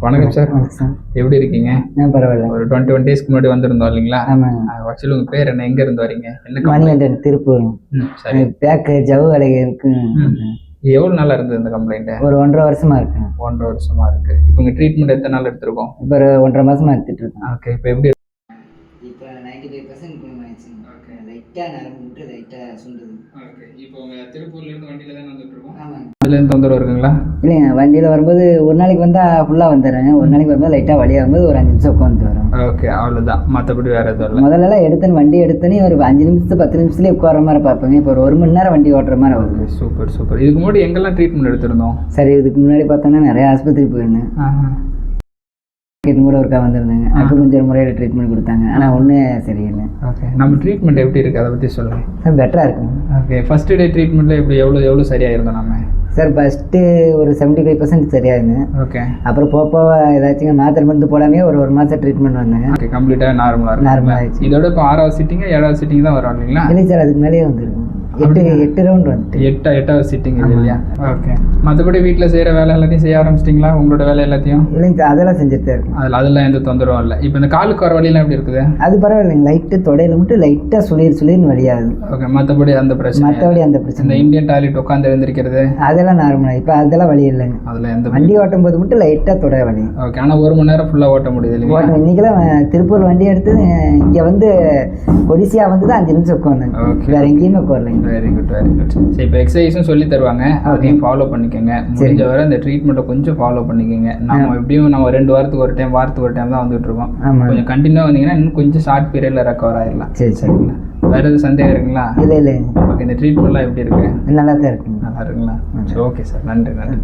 வணக்கம் சார். எப்படி இருக்கீங்க? பரவாயில்ல. ஒரு 21 டேஸ்க்கு முன்னாடி வந்திருந்தோம் இல்லைங்களா? ஆக்சுவலி உங்க பேர் என்ன, எங்க இருந்து வரீங்க? என்ன மணிகண்டன், திருப்பூர். சரி, பேக்கு ஜவு வேலைக்கு இருக்கு. எவ்வளவு நாளா இருந்தது இந்த கம்ப்ளைண்ட்? ஒரு 1.5 வருஷமா இருக்கு. 1.5 வருஷமா இருக்கு. இப்போ உங்க ட்ரீட்மெண்ட் எத்தனை நாள் எடுத்திருக்கோம்? இப்போ ஒரு 1.5 மாசமா எடுத்துட்டு இருக்கேன். ஓகே, இப்போ எப்படி? இப்போ 95% குணமாயிடுச்சு. ஓகே, லைட்டா நரம்பு விட்டு லைட்டா சுண்டுது. ஓகே, இப்போ உங்க திருப்பூர்ல இருந்து வண்டியில தான் வந்துட்டு இருக்கோம். ஆமா. அதுல இருந்து தொந்தரவு இருக்குங்களா? இல்லைங்க, வண்டியில வரும்போது ஒரு நாளைக்கு வந்தா ஃபுல்லா வந்துடுறேன். ஒரு நாளைக்கு வரும்போது லைட்டா வழியா வரும்போது ஒரு 5 நிமிஷம் உட்காந்து வரும். ஓகே, அவ்வளவுதான். மற்றபடி வேற எதுவும் இல்லை. முதல்ல எடுத்துன்னு வண்டி எடுத்துன்னு ஒரு 5 நிமிஷத்து 10 நிமிஷத்துலேயே உட்கார மாதிரி பார்ப்பேங்க. இப்போ ஒரு 1 மணி நேரம் வண்டி ஓட்டுற மாதிரி வருது. Super super. இதுக்கு முன்னாடி எங்கெல்லாம் ட்ரீட்மெண்ட் எடுத்திருந்தோம்? சரி, இதுக்கு முன்னாடி பார்த்தோன்னா நிறைய ஆஸ்பத்திரி போயிருந்தேன். கூட ஒருக்கா வந்திருந்தாங்க. அக்குபஞ்சர் முறையில் ட்ரீட்மெண்ட் கொடுத்தாங்க. ஆனால் ஒன்றும் சரியில்லை. ஓகே, நம்ம ட்ரீட்மெண்ட் எப்படி இருக்குது அதை பற்றி சொல்லுங்கள். பெட்டராக இருக்குங்க. ஓகே, ஃபஸ்ட்டு டே ட்ரீட்மெண்ட்டில் எப்படி எவ்வளோ சரியாக இருந்தோம் நம்ம? சார், ஃபஸ்ட்டு ஒரு 75% சரியாகுங்க. ஓகே, அப்புறம் போக ஏதாச்சும் மாத்திரை மருந்து போடாமே ஒரு மாதம் ட்ரீட்மெண்ட் வந்தாங்க. ஓகே, கம்ப்ளீட்டாக நார்மலாக ஆயிடுச்சு. இதோட இப்போ 6வது சிட்டிங்க 7வது சிட்டிங் தான் வரும் இல்லைங்களா? இல்லை சார், அதுக்கு மேலேயே வந்துருக்கும். 8 ரவுண்ட் வந்து 8வது சிட்டிங் இல்லையா? ஓகே, மற்றபடி வீட்டில் செய்கிற வேலை எல்லாத்தையும் செய்ய ஆரம்பிச்சிட்டிங்களா? உங்களோட வேலை எல்லாத்தையும்? இல்லைங்க, அதெல்லாம் செஞ்சுட்டு தான் இருக்கும். அதெல்லாம் எந்த தொந்தரவும் இல்லை. இப்போ இந்த காலுக்கு வர வழியெல்லாம் எப்படி இருக்குது? அது பரவாயில்லைங்க, லைட்டு தொடையில மட்டும் லைட்டாக சுளிர்னு வழியாகுது. ஓகே, மற்றபடி அந்த பிரச்சனை? அந்த பிரச்சனை. இந்த இந்தியன் டாய்லெட் உட்காந்து எழுந்திருக்கிறது அதெல்லாம் நார்மலாக இப்போ அதெல்லாம் வழி இல்லைங்க. அதில் எந்த வண்டி ஓட்டும் போது மட்டும் லைட்டாக தொட வழி. ஓகே, ஆனால் 1 மணி நேரம் ஃபுல்லாக ஓட்ட முடியுது இல்லையா? ஓட்டம் இன்றைக்கெல்லாம் திருப்பூர் வண்டி எடுத்து இங்கே வந்து கொடிசியாக வந்து தான் 5 நிமிஷம் உட்காந்தாங்க. ஓகே, வேறு எங்கேயுமே உட்காரலைங்க. Very good very good. சரி, இப்போ எக்ஸசைஸும் சொல்லி தருவாங்க, அதையும் ஃபாலோ பண்ணிக்கோங்க. முடிஞ்ச வரை இந்த ட்ரீட்மெண்ட்டை கொஞ்சம் ஃபாலோ பண்ணிக்கோங்க. நம்ம எப்படியும் 2 வாரத்துக்கு ஒரு டைம் தான் வந்துட்டு இருக்கோம். கொஞ்சம் கண்டினியூ வந்தீங்கன்னா இன்னும் கொஞ்சம் ஷார்ட் பீரியட்ல ரெக்கவர் ஆயிடலாம். சரி சரிங்களா? வேற எதுவும் சந்தேகம் இருக்குங்களா? இல்லை இல்லை. ஓகே, இந்த ட்ரீட்மெண்ட்லாம் எப்படி இருக்கு? நல்லா தான் இருக்கு. நல்லா இருக்குங்களா? ஓகே சார், நன்றி நன்றி.